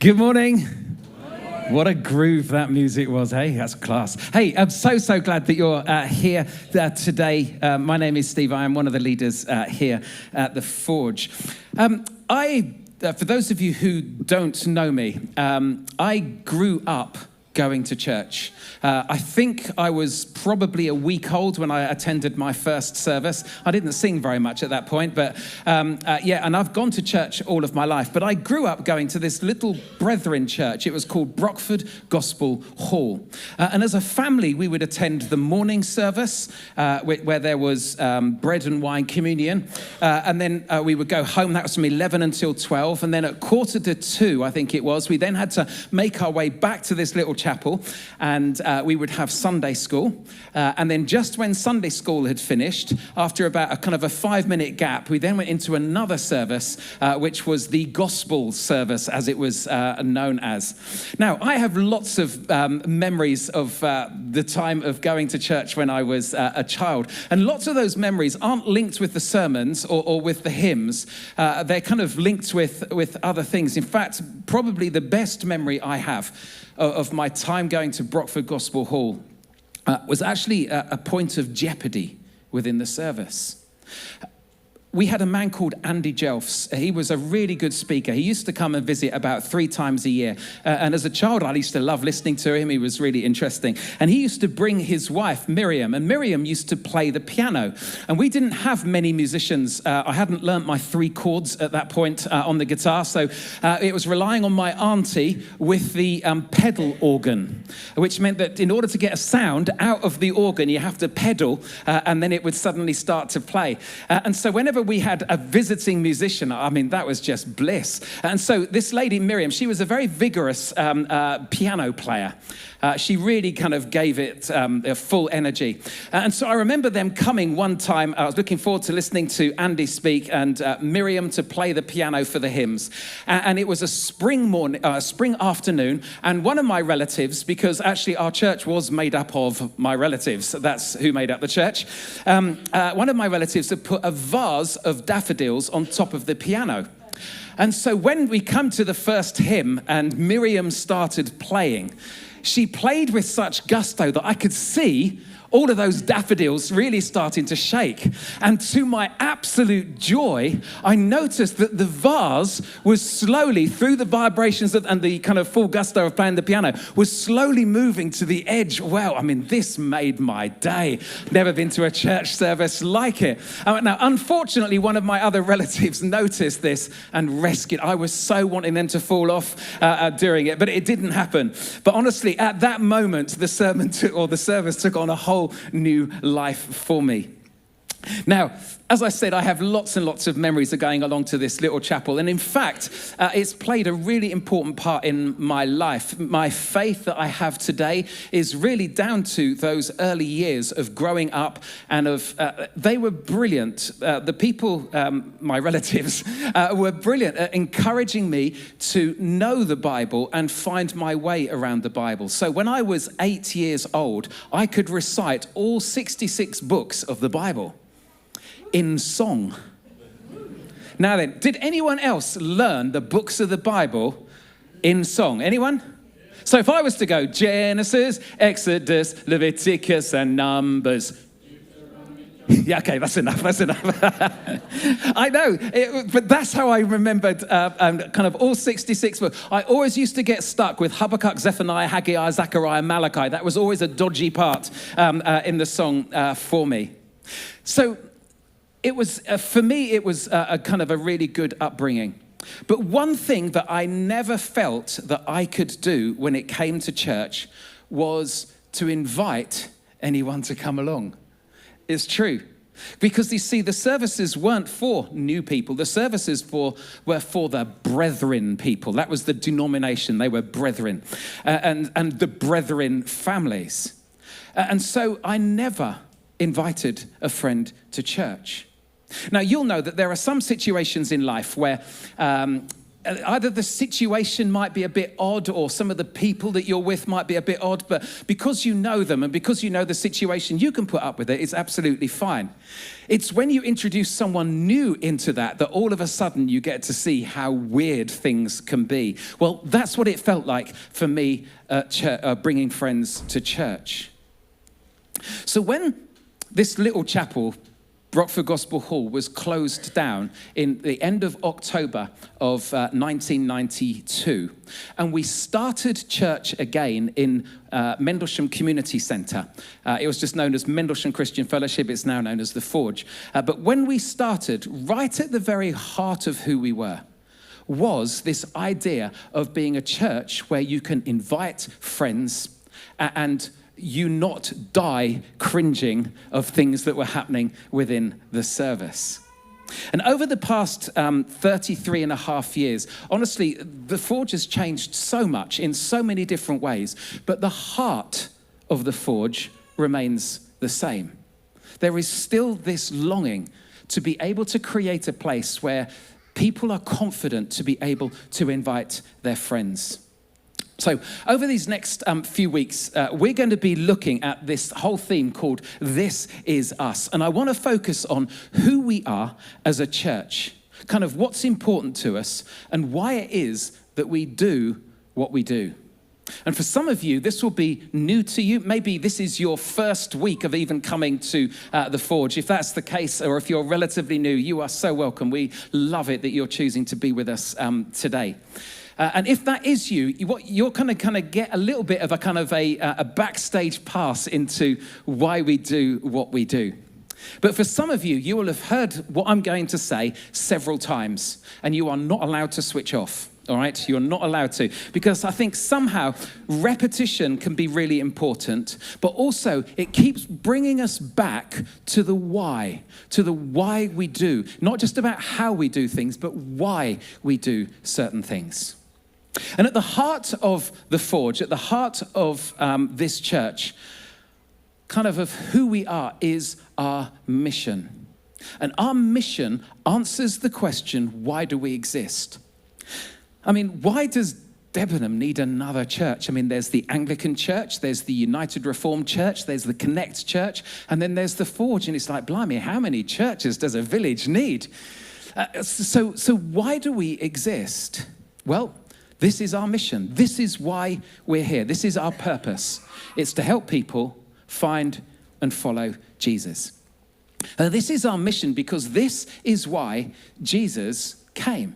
Good morning. What a groove that music was, hey? That's class. Hey, I'm so glad that you're here today. My name is Steve. I am one of the leaders here at the Forge. For those of you who don't know me, I grew up going to church. I think I was probably a week old when I attended my first service. I didn't sing very much at that point, but and I've gone to church all of my life. But I grew up going to this little brethren church. It was called Brockford Gospel Hall. And as a family, we would attend the morning service where there was bread and wine communion. And then we would go home. That was from 11 until 12. And then at 1:45, I think it was, we then had to make our way back to this little chapel, and we would have Sunday school. And then just when Sunday school had finished, after about a 5-minute gap, we then went into another service, which was the gospel service, as it was known as. Now, I have lots of memories of the time of going to church when I was a child. And lots of those memories aren't linked with the sermons or with the hymns. They're kind of linked with other things. In fact, probably the best memory I have of my time going to Brockford Gospel Hall was actually a point of jeopardy within the service. We had a man called Andy Jelfs. He was a really good speaker. He used to come and visit about 3 times a year. And as a child, I used to love listening to him. He was really interesting. And he used to bring his wife, Miriam. And Miriam used to play the piano. And we didn't have many musicians. I hadn't learnt my 3 chords at that point on the guitar. So it was relying on my auntie with the pedal organ, which meant that in order to get a sound out of the organ, you have to pedal, and then it would suddenly start to play. And so whenever we had a visiting musician, I mean, that was just bliss. And so this lady, Miriam, she was a very vigorous piano player. She really kind of gave it full energy. And so I remember them coming one time. I was looking forward to listening to Andy speak and Miriam to play the piano for the hymns. And it was a spring afternoon. And one of my relatives, because actually our church was made up of my relatives. That's who made up the church. One of my relatives had put a vase of daffodils on top of the piano. And so when we come to the first hymn and Miriam started playing, she played with such gusto that I could see all of those daffodils really starting to shake. And to my absolute joy, I noticed that the vase was slowly, through the vibrations and the kind of full gusto of playing the piano, was slowly moving to the edge. Well, I mean, this made my day. Never been to a church service like it. Now, unfortunately, one of my other relatives noticed this and rescued. I was so wanting them to fall off during it, but it didn't happen. But honestly, at that moment, the service took on a whole new life for me. Now, as I said, I have lots and lots of memories of going along to this little chapel. And in fact, it's played a really important part in my life. My faith that I have today is really down to those early years of growing up and they were brilliant. The people, my relatives, were brilliant at encouraging me to know the Bible and find my way around the Bible. So when I was 8 years old, I could recite all 66 books of the Bible in song. Now then, did anyone else learn the books of the Bible in song? Anyone? So if I was to go Genesis, Exodus, Leviticus, and Numbers. Yeah, okay, that's enough. I know, but that's how I remembered kind of all 66 books. I always used to get stuck with Habakkuk, Zephaniah, Haggai, Zechariah, Malachi. That was always a dodgy part in the song for me. So it was, for me, it was a kind of a really good upbringing. But one thing that I never felt that I could do when it came to church was to invite anyone to come along. It's true. Because you see, the services weren't for new people. The services were for the brethren people. That was the denomination. They were brethren and the brethren families. And so I never invited a friend to church. Now, you'll know that there are some situations in life where either the situation might be a bit odd or some of the people that you're with might be a bit odd, but because you know them and because you know the situation, you can put up with it. It's absolutely fine. It's when you introduce someone new into that all of a sudden you get to see how weird things can be. Well, that's what it felt like for me bringing friends to church. So when this little chapel, Brockford Gospel Hall, was closed down in the end of October of 1992. And we started church again in Debenham Community Center. It was just known as Mendlesham Christian Fellowship. It's now known as The Forge. But when we started, right at the very heart of who we were, was this idea of being a church where you can invite friends and you not die cringing of things that were happening within the service. And over the past 33 and a half years, honestly, the Forge has changed so much in so many different ways, but the heart of the Forge remains the same. There is still this longing to be able to create a place where people are confident to be able to invite their friends. So over these next few weeks, we're going to be looking at this whole theme called This Is Us. And I want to focus on who we are as a church, kind of what's important to us and why it is that we do what we do. And for some of you, this will be new to you. Maybe this is your first week of even coming to the Forge. If that's the case, or if you're relatively new, you are so welcome. We love it that you're choosing to be with us today. And if that is you, you're kind of get a little bit of a backstage pass into why we do what we do. But for some of you, you will have heard what I'm going to say several times, and you are not allowed to switch off. All right, you're not allowed to, because I think somehow repetition can be really important, but also it keeps bringing us back to the why we do, not just about how we do things, but why we do certain things. And at the heart of the Forge, at the heart of this church, kind of who we are, is our mission. And our mission answers the question, why do we exist? I mean, why does Debenham need another church? I mean, there's the Anglican Church, there's the United Reformed Church, there's the Connect Church, and then there's the Forge. And it's like, blimey, how many churches does a village need? So why do we exist? Well, this is our mission. This is why we're here. This is our purpose. It's to help people find and follow Jesus. This is our mission because this is why Jesus came.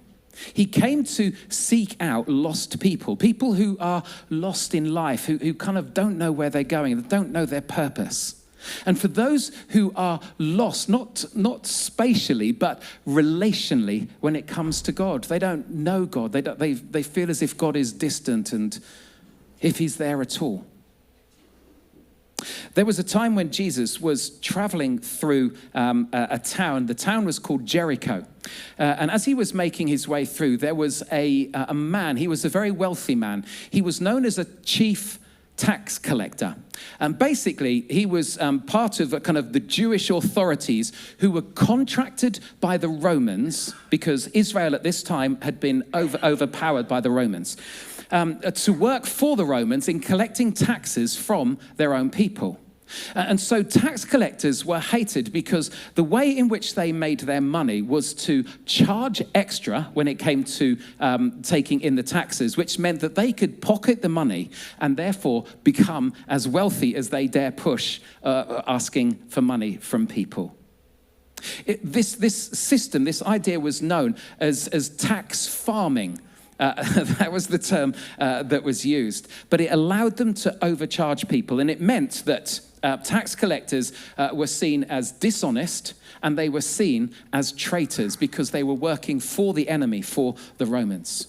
He came to seek out lost people who are lost in life, who kind of don't know where they're going, don't know their purpose. And for those who are lost, not spatially, but relationally when it comes to God, they don't know God. They feel as if God is distant and if he's there at all. There was a time when Jesus was traveling through a town. The town was called Jericho. And as he was making his way through, there was a man. He was a very wealthy man. He was known as a chief tax collector. And basically, he was part of kind of the Jewish authorities who were contracted by the Romans, because Israel at this time had been overpowered by the Romans, to work for the Romans in collecting taxes from their own people. And so tax collectors were hated because the way in which they made their money was to charge extra when it came to taking in the taxes, which meant that they could pocket the money and therefore become as wealthy as they dare push, asking for money from people. This system, this idea was known as tax farming. That was the term that was used. But it allowed them to overcharge people, and it meant that tax collectors were seen as dishonest, and they were seen as traitors because they were working for the enemy, for the Romans.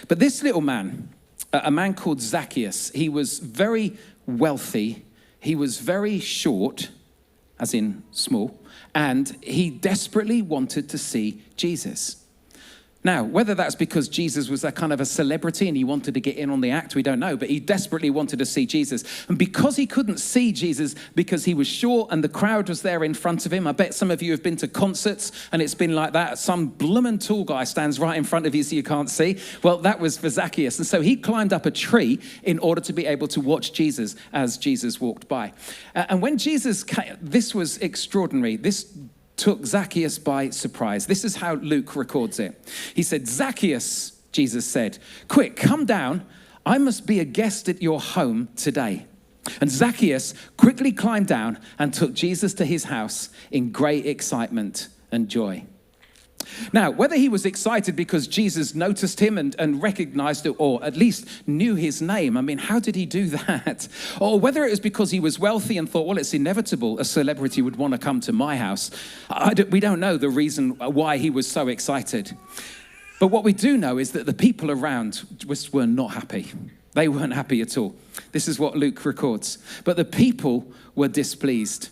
But this little man, a man called Zacchaeus, he was very wealthy, he was very short, as in small, and he desperately wanted to see Jesus. Now, whether that's because Jesus was a kind of a celebrity and he wanted to get in on the act, we don't know, but he desperately wanted to see Jesus. And because he couldn't see Jesus because he was short and the crowd was there in front of him, I bet some of you have been to concerts and it's been like that. Some bloomin' tall guy stands right in front of you so you can't see. Well, that was for Zacchaeus. And so he climbed up a tree in order to be able to watch Jesus as Jesus walked by. And when Jesus came, this was extraordinary. This took Zacchaeus by surprise. This is how Luke records it. He said, "Zacchaeus," Jesus said, "quick, come down. I must be a guest at your home today." And Zacchaeus quickly climbed down and took Jesus to his house in great excitement and joy. Now, whether he was excited because Jesus noticed him and recognized it, or at least knew his name, I mean, how did he do that? Or whether it was because he was wealthy and thought, well, it's inevitable a celebrity would want to come to my house. We don't know the reason why he was so excited. But what we do know is that the people around were not happy. They weren't happy at all. This is what Luke records. But the people were displeased.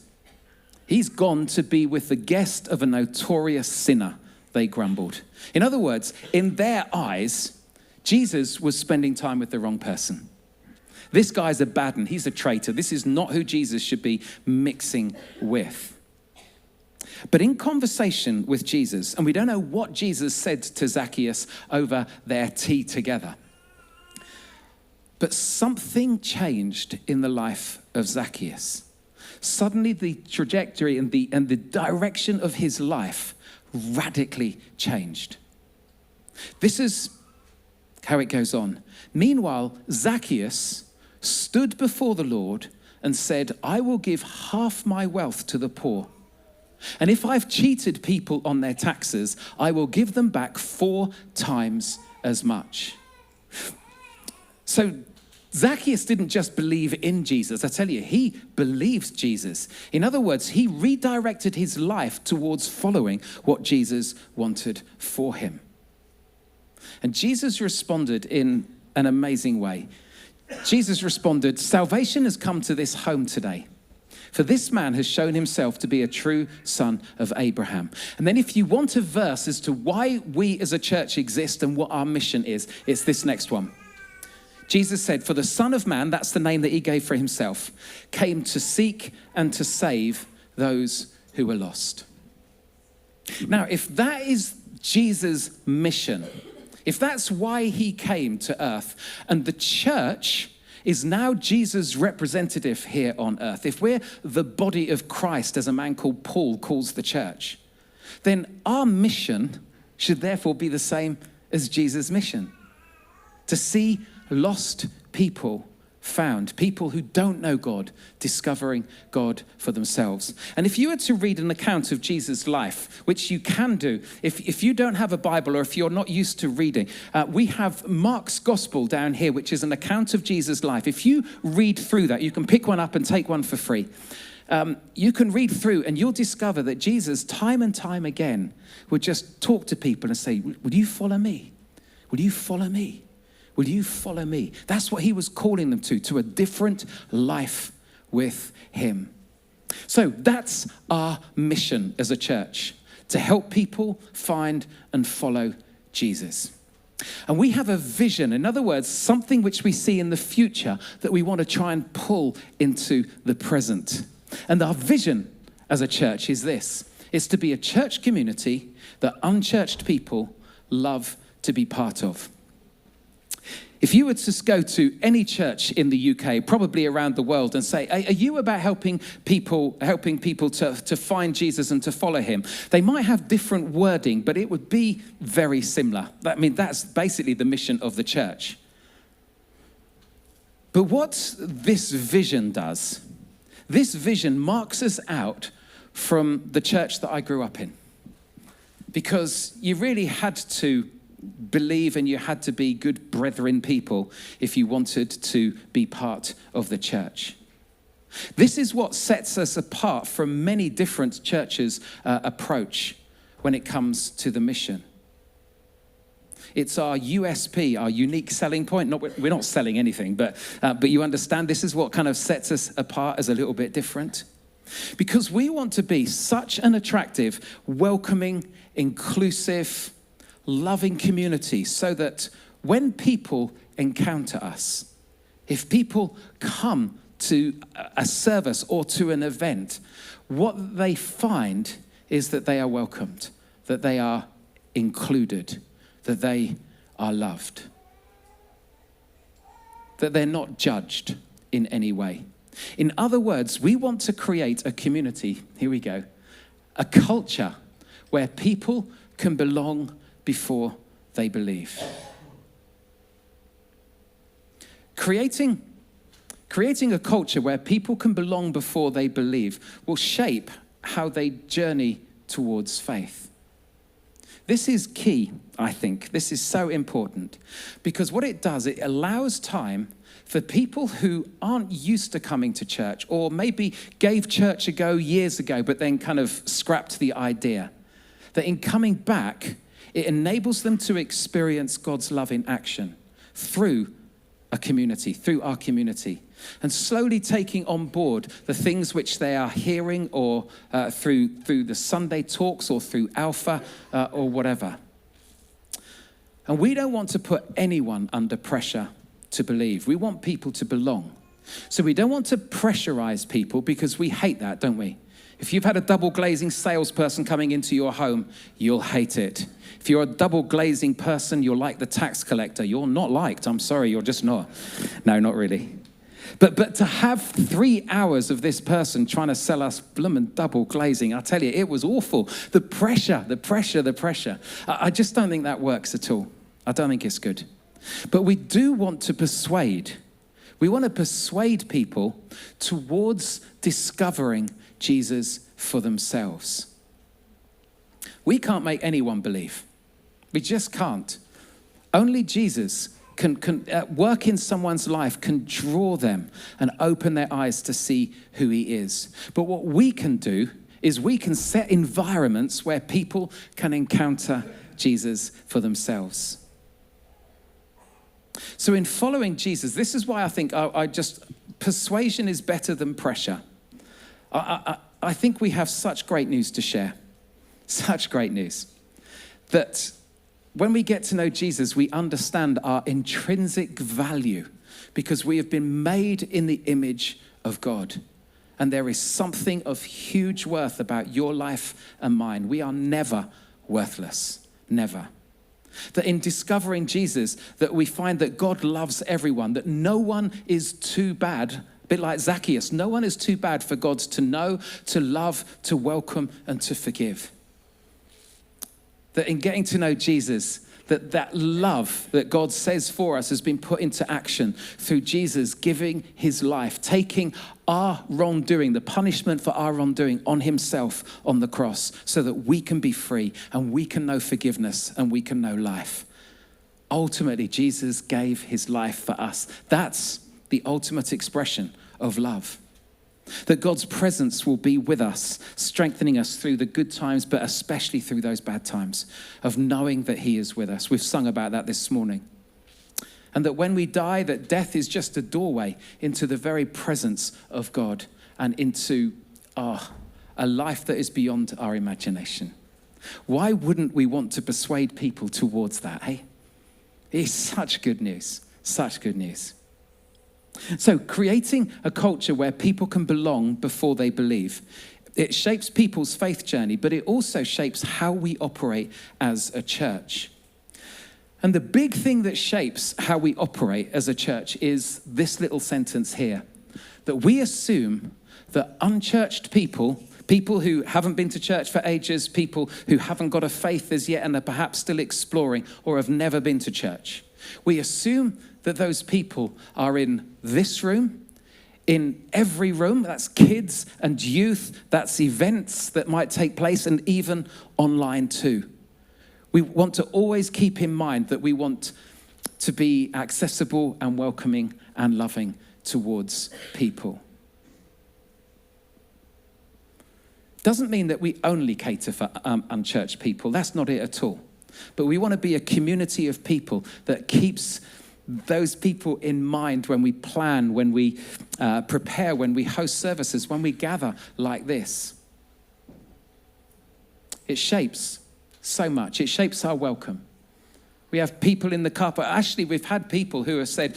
He's gone to be with the guest of a notorious sinner, they grumbled. In other words, in their eyes, Jesus was spending time with the wrong person. This guy's a bad one. He's a traitor. This is not who Jesus should be mixing with. But in conversation with Jesus, and we don't know what Jesus said to Zacchaeus over their tea together, but something changed in the life of Zacchaeus. Suddenly the trajectory and the direction of his life radically changed. This is how it goes on. Meanwhile, Zacchaeus stood before the Lord and said, "I will give half my wealth to the poor. And if I've cheated people on their taxes, I will give them back 4 times as much." So Zacchaeus didn't just believe in Jesus. I tell you, he believed Jesus. In other words, he redirected his life towards following what Jesus wanted for him. And Jesus responded in an amazing way. Jesus responded, "Salvation has come to this home today. For this man has shown himself to be a true son of Abraham." And then if you want a verse as to why we as a church exist and what our mission is, it's this next one. Jesus said, "For the Son of Man," that's the name that he gave for himself, "came to seek and to save those who were lost." Now, if that is Jesus' mission, if that's why he came to earth, and the church is now Jesus' representative here on earth, if we're the body of Christ, as a man called Paul calls the church, then our mission should therefore be the same as Jesus' mission. To see lost people found, people who don't know God, discovering God for themselves. And if you were to read an account of Jesus' life, which you can do, if you don't have a Bible or if you're not used to reading, we have Mark's Gospel down here, which is an account of Jesus' life. If you read through that, you can pick one up and take one for free. You can read through and you'll discover that Jesus, time and time again, would just talk to people and say, "Will you follow me? Will you follow me? Will you follow me?" That's what he was calling them to a different life with him. So that's our mission as a church, to help people find and follow Jesus. And we have a vision, in other words, something which we see in the future that we want to try and pull into the present. And our vision as a church is this. It's to be a church community that unchurched people love to be part of. If you were to go to any church in the UK, probably around the world, and say, "Are you about helping people to find Jesus and to follow him?" They might have different wording, but it would be very similar. I mean, that's basically the mission of the church. But what this vision does, this vision marks us out from the church that I grew up in. Because you really had to believe and you had to be good brethren people if you wanted to be part of the church. This is what sets us apart from many different churches' approach when it comes to the mission. It's our USP, our unique selling point. We're not selling anything, but you understand this is what kind of sets us apart as a little bit different. Because we want to be such an attractive, welcoming, inclusive, loving community so that when people encounter us, if people come to a service or to an event, what they find is that they are welcomed, that they are included, that they are loved, that they're not judged in any way. In other words, we want to create a community, here we go, a culture where people can belong before they believe. Creating a culture where people can belong before they believe will shape how they journey towards faith. This is key, I think. This is so important because what it does, it allows time for people who aren't used to coming to church or maybe gave church a go years ago but then kind of scrapped the idea, that in coming back, it enables them to experience God's love in action through a community, through our community, and slowly taking on board the things which they are hearing or through the Sunday talks or through Alpha or whatever. And we don't want to put anyone under pressure to believe. We want people to belong. So we don't want to pressurize people because we hate that, don't we? If you've had a double glazing salesperson coming into your home, you'll hate it. If you're a double glazing person, you're like the tax collector. You're not liked. I'm sorry, you're just not. No, not really. But to have 3 hours of this person trying to sell us bloomin' double glazing, I tell you, it was awful. The pressure. I just don't think that works at all. I don't think it's good. But we do want to persuade. We want to persuade people towards discovering Jesus for themselves. We can't make anyone believe. We just can't. Only Jesus can work in someone's life, can draw them and open their eyes to see who he is. But what we can do is we can set environments where people can encounter Jesus for themselves. So in following Jesus, this is why I think persuasion is better than pressure. I think we have such great news to share. Such great news. That when we get to know Jesus, we understand our intrinsic value because we have been made in the image of God. And there is something of huge worth about your life and mine. We are never worthless. Never. That in discovering Jesus, that we find that God loves everyone, that no one is too bad, a bit like Zacchaeus, no one is too bad for God to know, to love, to welcome, and to forgive. That in getting to know Jesus, that love that God says for us has been put into action through Jesus giving his life, taking our wrongdoing, the punishment for our wrongdoing on himself on the cross so that we can be free and we can know forgiveness and we can know life. Ultimately, Jesus gave his life for us. That's the ultimate expression of love. That God's presence will be with us, strengthening us through the good times, but especially through those bad times, of knowing that he is with us. We've sung about that this morning. And that when we die, that death is just a doorway into the very presence of God and into a life that is beyond our imagination. Why wouldn't we want to persuade people towards that, eh? It's such good news, such good news. So creating a culture where people can belong before they believe, it shapes people's faith journey, but it also shapes how we operate as a church. And the big thing that shapes how we operate as a church is this little sentence here, that we assume that unchurched people who haven't been to church for ages, people who haven't got a faith as yet and are perhaps still exploring or have never been to church, we assume that those people are in this room, in every room. That's kids and youth, that's events that might take place, and even online too. We want to always keep in mind that we want to be accessible and welcoming and loving towards people. Doesn't mean that we only cater for unchurched people. That's not it at all. But we want to be a community of people that keeps those people in mind when we plan, when we prepare, when we host services, when we gather like this. It shapes so much. It shapes our welcome. We have people in the car park. Actually, we've had people who have said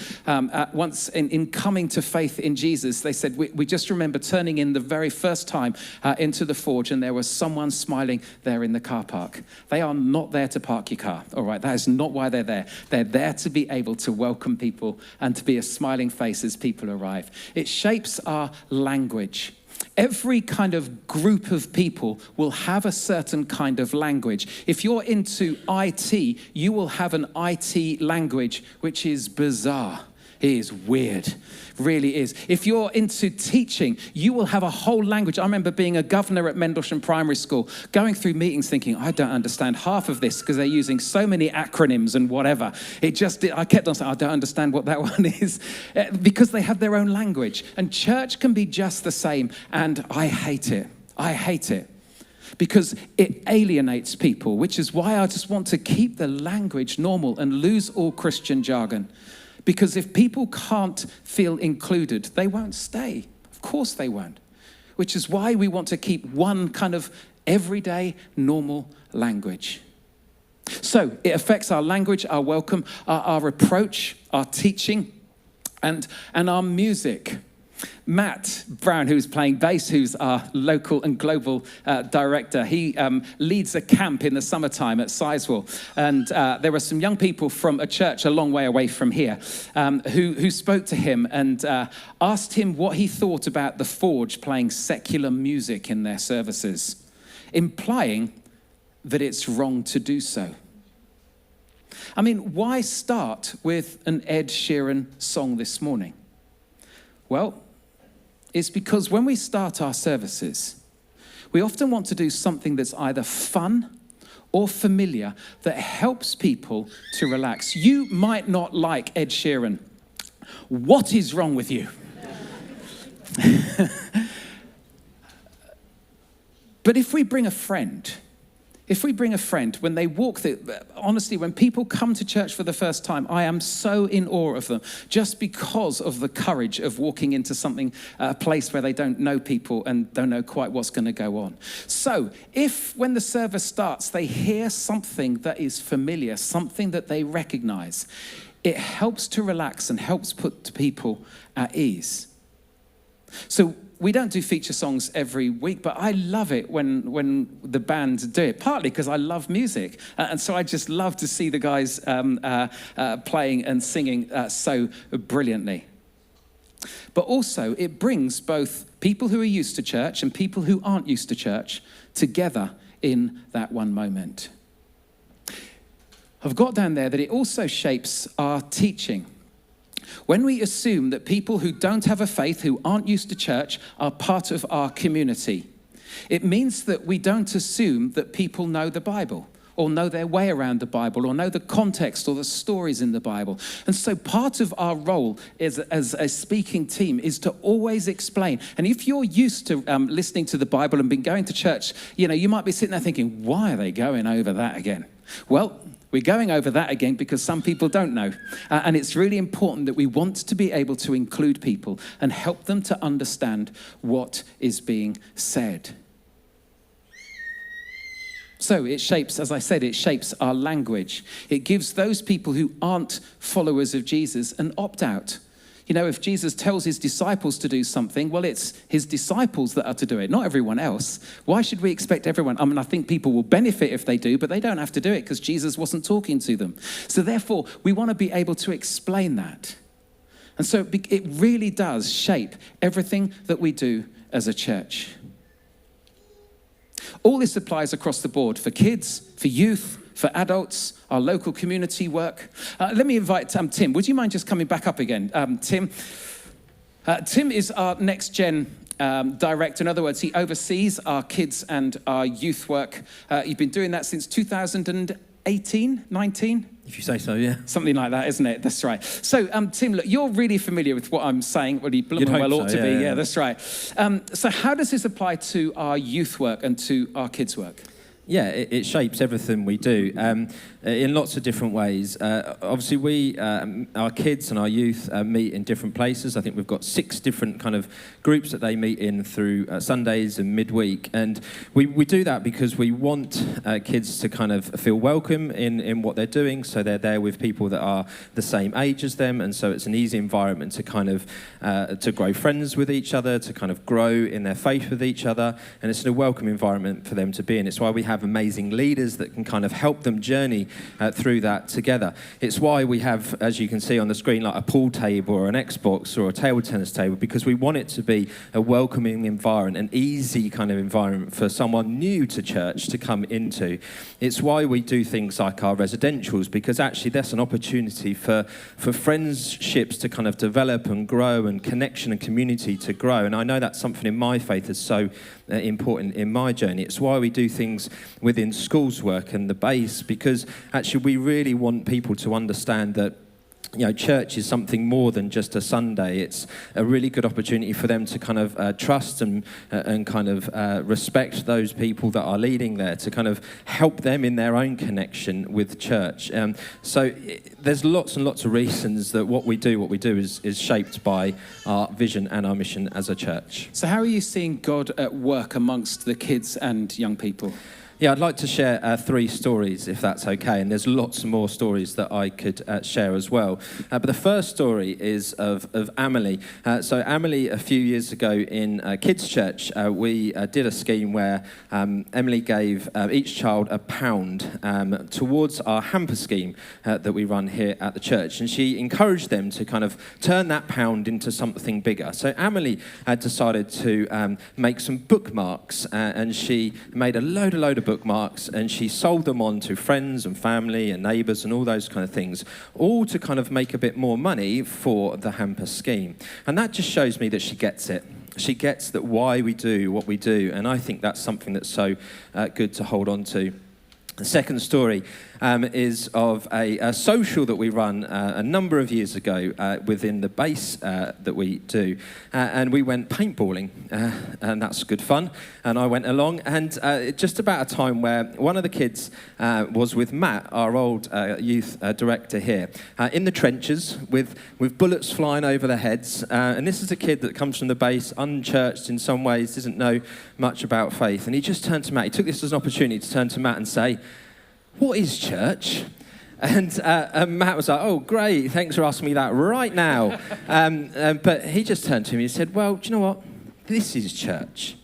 once in coming to faith in Jesus, they said, we just remember turning in the very first time into the Forge, and there was someone smiling there in the car park. They are not there to park your car, all right? That is not why they're there. They're there to be able to welcome people and to be a smiling face as people arrive. It shapes our language. Every kind of group of people will have a certain kind of language. If you're into IT, you will have an IT language, which is bizarre. It is weird, really is. If you're into teaching, you will have a whole language. I remember being a governor at Mendlesham Primary School, going through meetings thinking, I don't understand half of this because they're using so many acronyms and whatever. I kept on saying, I don't understand what that one is, because they have their own language. And church can be just the same, and I hate it. I hate it. Because it alienates people, which is why I just want to keep the language normal and lose all Christian jargon. Because if people can't feel included, they won't stay. Of course they won't. Which is why we want to keep one kind of everyday, normal language. So it affects our language, our welcome, our approach, our teaching, and our music. Matt Brown, who's playing bass, who's our local and global director, he leads a camp in the summertime at Sizewell. And there were some young people from a church a long way away from here who spoke to him and asked him what he thought about the Forge playing secular music in their services, implying that it's wrong to do so. I mean, why start with an Ed Sheeran song this morning? Well, it's because when we start our services, we often want to do something that's either fun or familiar that helps people to relax. You might not like Ed Sheeran. What is wrong with you? But if we bring a friend, when they walk through, honestly, when people come to church for the first time, I am so in awe of them just because of the courage of walking into a place where they don't know people and don't know quite what's going to go on. So if when the service starts, they hear something that is familiar, something that they recognize, it helps to relax and helps put people at ease. So we don't do feature songs every week, but I love it when the band do it, partly because I love music. And so I just love to see the guys playing and singing so brilliantly. But also, it brings both people who are used to church and people who aren't used to church together in that one moment. I've got down there that it also shapes our teaching. When we assume that people who don't have a faith, who aren't used to church, are part of our community, it means that we don't assume that people know the Bible or know their way around the Bible or know the context or the stories in the Bible. And so part of our role as a speaking team is to always explain. And if you're used to listening to the Bible and been going to church, you might be sitting there thinking, why are they going over that again? Well, we're going over that again because some people don't know. And it's really important that we want to be able to include people and help them to understand what is being said. So it shapes, as I said, it shapes our language. It gives those people who aren't followers of Jesus an opt-out. If Jesus tells his disciples to do something, well, it's his disciples that are to do it, not everyone else. Why should we expect everyone? I mean, I think people will benefit if they do, but they don't have to do it because Jesus wasn't talking to them. So therefore, we want to be able to explain that. And so it really does shape everything that we do as a church. All this applies across the board for kids, for youth, for adults, our local community work. Let me invite Tim. Would you mind just coming back up again? Tim is our next gen director. In other words, he oversees our kids and our youth work. You've been doing that since 2018, 19? If you say so, yeah. Something like that, isn't it? That's right. So, Tim, look, you're really familiar with what I'm saying. Well, you ought to be. Yeah, that's right. So how does this apply to our youth work and to our kids' work? Yeah, it shapes everything we do in lots of different ways. Obviously, our kids and our youth meet in different places. I think we've got 6 different kind of groups that they meet in through Sundays and midweek. And we do that because we want kids to kind of feel welcome in what they're doing. So they're there with people that are the same age as them. And so it's an easy environment to kind of to grow friends with each other, to kind of grow in their faith with each other. And it's a welcome environment for them to be in. It's why we have amazing leaders that can kind of help them journey through that together. It's why we have, as you can see on the screen, like a pool table or an Xbox or a table tennis table, because we want it to be a welcoming environment, an easy kind of environment for someone new to church to come into. It's why we do things like our residentials, because actually that's an opportunity for friendships to kind of develop and grow, and connection and community to grow. And I know that's something in my faith is so important in my journey. It's why we do things within schools work and the base, because actually we really want people to understand that church is something more than just a Sunday. It's a really good opportunity for them to kind of trust and kind of respect those people that are leading there, to kind of help them in their own connection with church. So there's lots and lots of reasons that what we do is shaped by our vision and our mission as a church. So how are you seeing God at work amongst the kids and young people? Yeah, I'd like to share 3 stories, if that's okay. And there's lots more stories that I could share as well. But the first story is of Amelie. So Amelie, a few years ago in Kids Church, we did a scheme where Emily gave each child £1 towards our hamper scheme that we run here at the church. And she encouraged them to kind of turn that pound into something bigger. So Amelie decided to make some bookmarks, and she made a load of bookmarks, and she sold them on to friends and family and neighbours and all those kind of things, all to kind of make a bit more money for the hamper scheme. And that just shows me that she gets it. She gets that why we do what we do, and I think that's something that's so good to hold on to. The second story is of a social that we run a number of years ago within the base that we do. And we went paintballing, and that's good fun. And I went along, and just about a time where one of the kids was with Matt, our old youth director here, in the trenches with bullets flying over their heads. And this is a kid that comes from the base, unchurched in some ways, doesn't know much about faith. And he just turned to Matt. He took this as an opportunity to turn to Matt and say, "What is church?" And Matt was like, "Oh, great, thanks for asking me that right now." But he just turned to me and said, "Well, do you know what? This is church.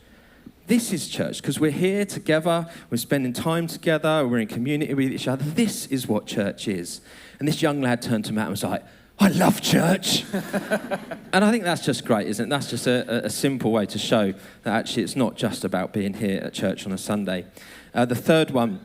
This is church, because we're here together, we're spending time together, we're in community with each other. This is what church is." And this young lad turned to Matt and was like, "I love church." And I think that's just great, isn't it? That's just a simple way to show that actually it's not just about being here at church on a Sunday. The third one,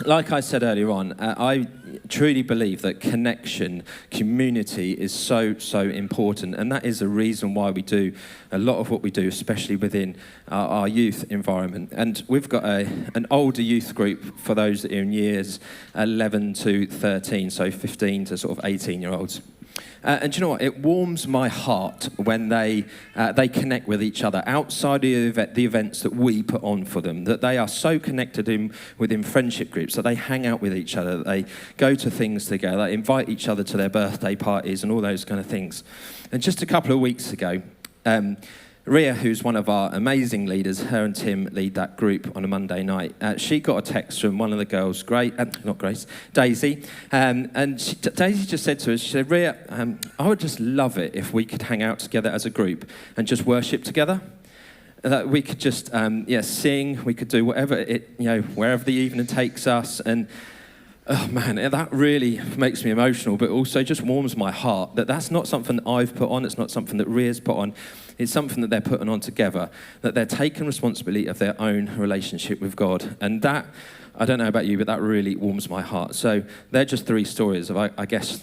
like I said earlier on, I truly believe that connection, community is so important. And that is the reason why we do a lot of what we do, especially within our youth environment. And we've got an older youth group for those that are in years 11 to 13, so 15 to sort of 18-year-olds. And do you know what? It warms my heart when they connect with each other outside of the events that we put on for them, that they are so connected within friendship groups, that they hang out with each other, that they go to things together, they invite each other to their birthday parties and all those kind of things. And just a couple of weeks ago, Ria, who's one of our amazing leaders, her and Tim lead that group on a Monday night. She got a text from one of the girls, Daisy. Daisy just said to us, she said, "Ria, I would just love it if we could hang out together as a group and just worship together. That we could just, sing, we could do whatever wherever the evening takes us." And oh man, that really makes me emotional, but also just warms my heart that that's not something that I've put on, it's not something that Ria's put on, it's something that they're putting on together, that they're taking responsibility of their own relationship with God. And that, I don't know about you, but that really warms my heart. So they're just 3 stories of, I guess,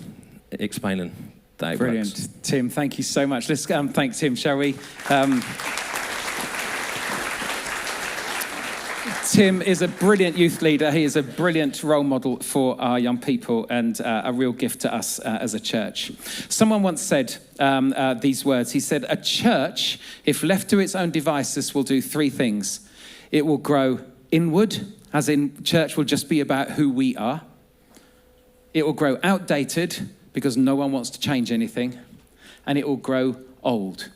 explaining that it Brilliant. works. Tim, thank you so much. Let's thank Tim, shall we? Tim is a brilliant youth leader. He is a brilliant role model for our young people and a real gift to us as a church. Someone once said these words. He said, "A church, if left to its own devices, will do 3 things. It will grow inward, as in church will just be about who we are. It will grow outdated because no one wants to change anything, and it will grow old.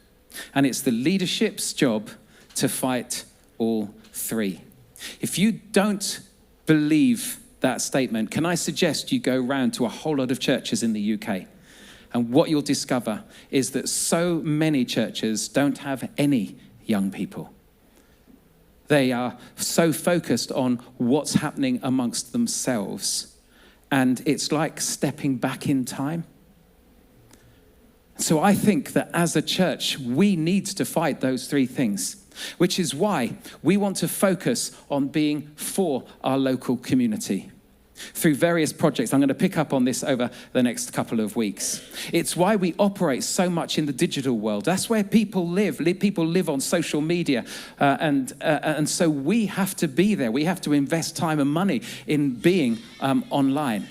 And it's the leadership's job to fight all three. If you don't believe that statement, can I suggest you go round to a whole lot of churches in the UK? And what you'll discover is that so many churches don't have any young people. They are so focused on what's happening amongst themselves. And it's like stepping back in time. So I think that as a church, we need to fight those three things, which is why we want to focus on being for our local community through various projects. I'm going to pick up on this over the next couple of weeks. It's why we operate so much in the digital world. That's where people live. People live on social media. And so we have to be there. We have to invest time and money in being online.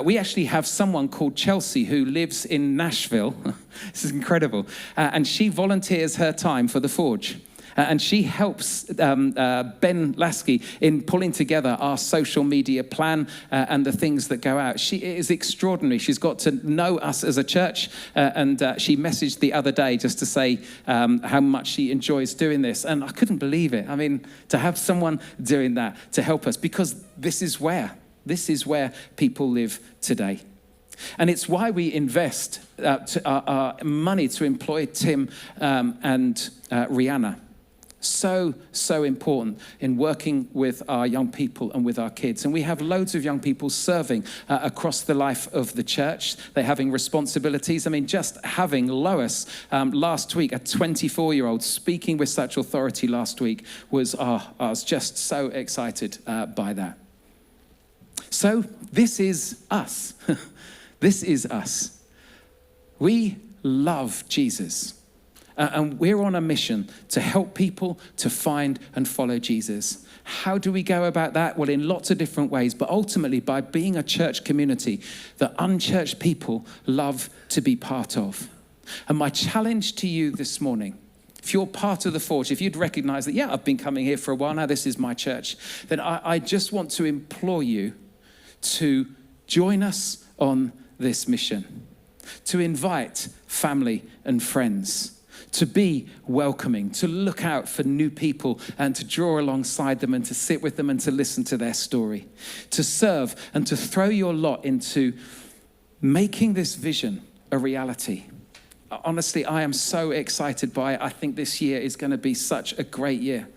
We actually have someone called Chelsea who lives in Nashville. This is incredible. And she volunteers her time for the Forge. And she helps Ben Lasky in pulling together our social media plan and the things that go out. She is extraordinary. She's got to know us as a church. And she messaged the other day just to say how much she enjoys doing this. And I couldn't believe it. I mean, to have someone doing that to help us, because this is where people live today. And it's why we invest our money to employ Tim and Rihanna. So important in working with our young people and with our kids. And we have loads of young people serving across the life of the church. They're having responsibilities. I mean, just having Lois last week, a 24-year-old speaking with such authority last week was, I was just so excited by that. So this is us. This is us. We love Jesus. And we're on a mission to help people to find and follow Jesus. How do we go about that? Well, in lots of different ways, but ultimately by being a church community that unchurched people love to be part of. And my challenge to you this morning, if you're part of the Forge, if you'd recognize that, yeah, I've been coming here for a while now, this is my church, then I just want to implore you to join us on this mission, to invite family and friends, to be welcoming, to look out for new people and to draw alongside them and to sit with them and to listen to their story, to serve and to throw your lot into making this vision a reality. Honestly, I am so excited by it. I think this year is going to be such a great year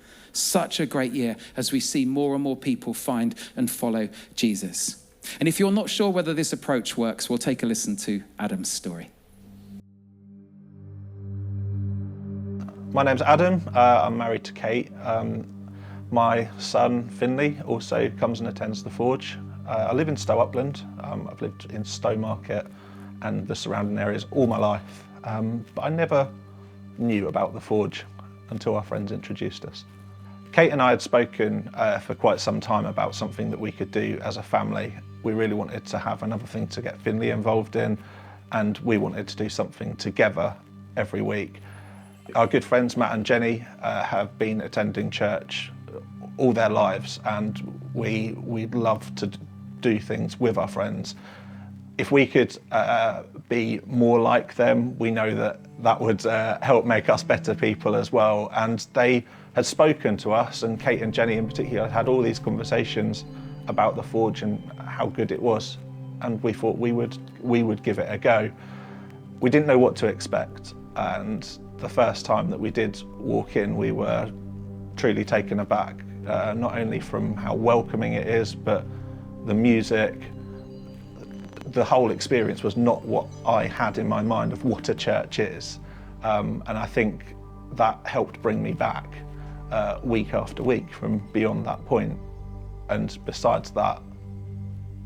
as we see more and more people find and follow Jesus. And if you're not sure whether this approach works, we'll take a listen to Adam's story. My name's Adam. I'm married to Kate. My son, Finley, also comes and attends the Forge. I live in Stow Upland. I've lived in Stow Market and the surrounding areas all my life. But I never knew about the Forge until our friends introduced us. Kate and I had spoken for quite some time about something that we could do as a family. We really wanted to have another thing to get Finley involved in, and we wanted to do something together every week. Our good friends Matt and Jenny have been attending church all their lives, and we'd love to do things with our friends. If we could be more like them, we know that would help make us better people as well. And they had spoken to us, and Kate and Jenny in particular had all these conversations about the Forge and how good it was, and we thought we would give it a go. We didn't know what to expect, and the first time that we did walk in, we were truly taken aback, not only from how welcoming it is, but the music. The whole experience was not what I had in my mind of what a church is. And I think that helped bring me back week after week from beyond that point. And besides that,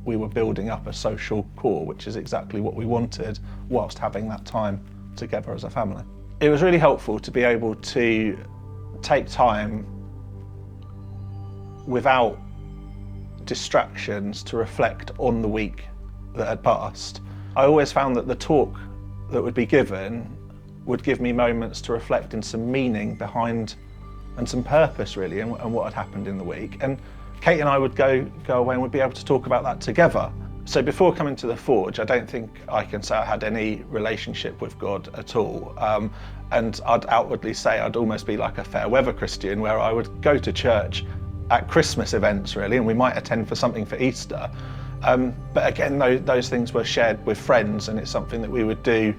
we were building up a social core, which is exactly what we wanted, whilst having that time together as a family. It was really helpful to be able to take time without distractions to reflect on the week that had passed. I always found that the talk that would be given would give me moments to reflect in some meaning behind and some purpose really in what had happened in the week. And Kate and I would go away and we'd be able to talk about that together. So before coming to the Forge, I don't think I can say I had any relationship with God at all. And I'd outwardly say I'd almost be like a fair weather Christian, where I would go to church at Christmas events really, and we might attend for something for Easter. But again, those things were shared with friends, and it's something that we would do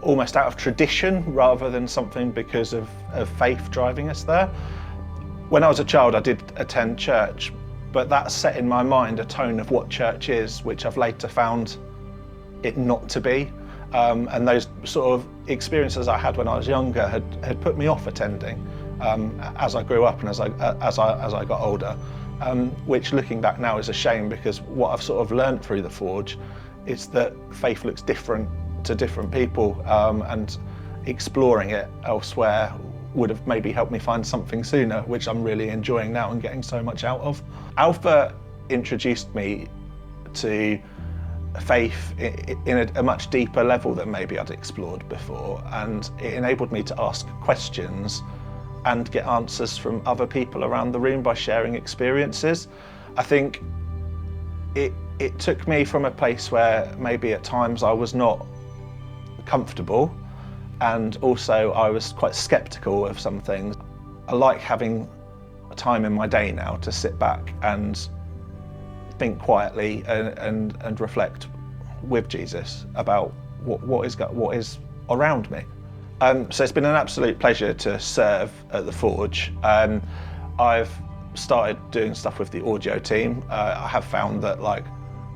almost out of tradition rather than something because of faith driving us there. When I was a child, I did attend church, but that set in my mind a tone of what church is, which I've later found it not to be. And those sort of experiences I had when I was younger had put me off attending as I grew up and as I got older. Which, looking back now, is a shame, because what I've sort of learned through the Forge is that faith looks different to different people, and exploring it elsewhere would have maybe helped me find something sooner, which I'm really enjoying now and getting so much out of. Alpha introduced me to faith in a much deeper level than maybe I'd explored before, and it enabled me to ask questions and get answers from other people around the room by sharing experiences. I think it took me from a place where maybe at times I was not comfortable, and also I was quite sceptical of some things. I like having a time in my day now to sit back and think quietly and reflect with Jesus about what is around me. So it's been an absolute pleasure to serve at the Forge. I've started doing stuff with the audio team. I have found that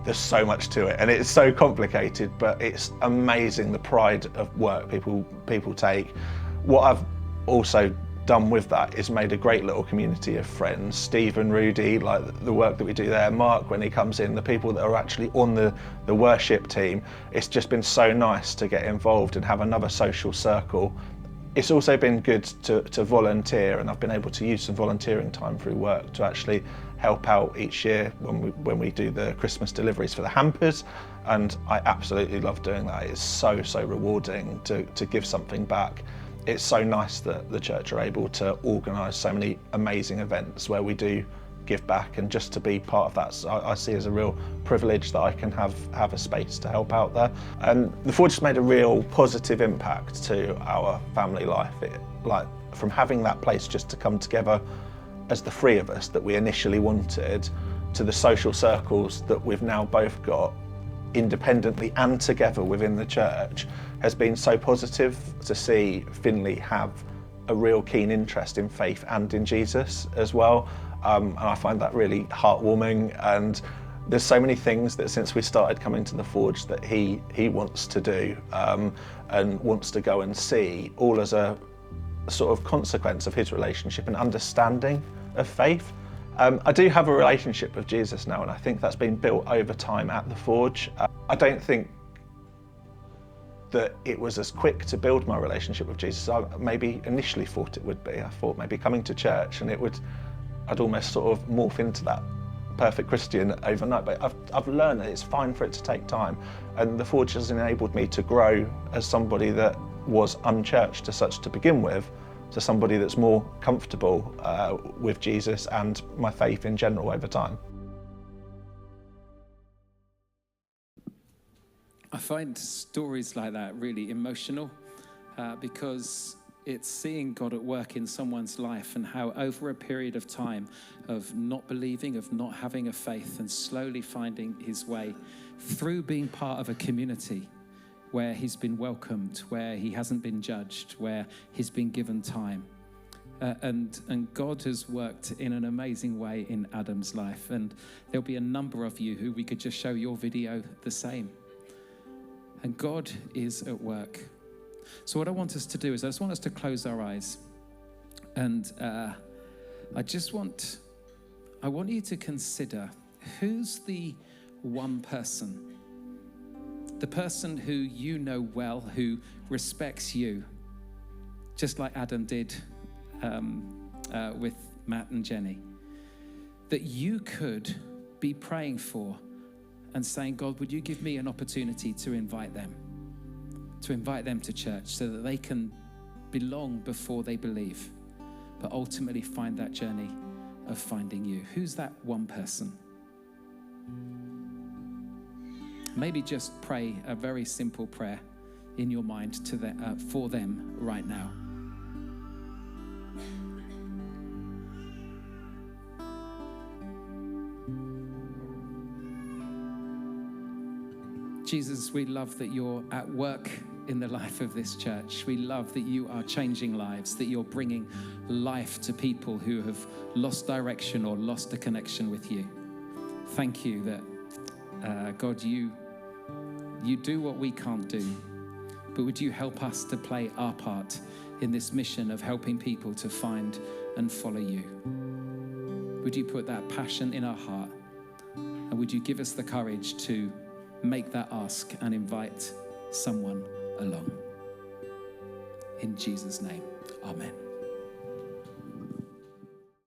there's so much to it, and it's so complicated, but it's amazing the pride of work people take. What I've also done with that is made a great little community of friends. Steve and Rudy, the work that we do there, Mark when he comes in, the people that are actually on the worship team. It's just been so nice to get involved and have another social circle. It's also been good to volunteer, and I've been able to use some volunteering time through work to actually help out each year when we do the Christmas deliveries for the hampers, and I absolutely love doing that. It's so rewarding to give something back. It's so nice that the church are able to organise so many amazing events where we do give back, and just to be part of that, I see as a real privilege that I can have a space to help out there. And the Forge has made a real positive impact to our family life. From having that place just to come together as the three of us that we initially wanted, to the social circles that we've now both got independently and together within the church, has been so positive to see Finley have a real keen interest in faith and in Jesus as well. And I find that really heartwarming, and there's so many things that since we started coming to the Forge that he wants to do and wants to go and see, all as a sort of consequence of his relationship and understanding of faith. I do have a relationship with Jesus now, and I think that's been built over time at the Forge. I don't think that it was as quick to build my relationship with Jesus as I maybe initially thought it would be. I thought maybe coming to church and I'd almost sort of morph into that perfect Christian overnight, but I've learned that it's fine for it to take time, and the Forge has enabled me to grow as somebody that was unchurched as such to begin with, to somebody that's more comfortable with Jesus and my faith in general over time. I find stories like that really emotional because it's seeing God at work in someone's life, and how over a period of time of not believing, of not having a faith, and slowly finding his way through being part of a community where he's been welcomed, where he hasn't been judged, where he's been given time. And God has worked in an amazing way in Adam's life. And there'll be a number of you who we could just show your video the same. And God is at work. So what I want us to do is I just want us to close our eyes. And I want you to consider, who's the one person? The person who you know well, who respects you, just like Adam did with Matt and Jenny, that you could be praying for and saying, God, would you give me an opportunity to invite them to church so that they can belong before they believe, but ultimately find that journey of finding you. Who's that one person? Maybe just pray a very simple prayer in your mind for them right now. Jesus, we love that you're at work in the life of this church. We love that you are changing lives, that you're bringing life to people who have lost direction or lost a connection with you. Thank you that, God, you do what we can't do, but would you help us to play our part in this mission of helping people to find and follow you? Would you put that passion in our heart, and would you give us the courage to make that ask and invite someone along? In Jesus' name, amen.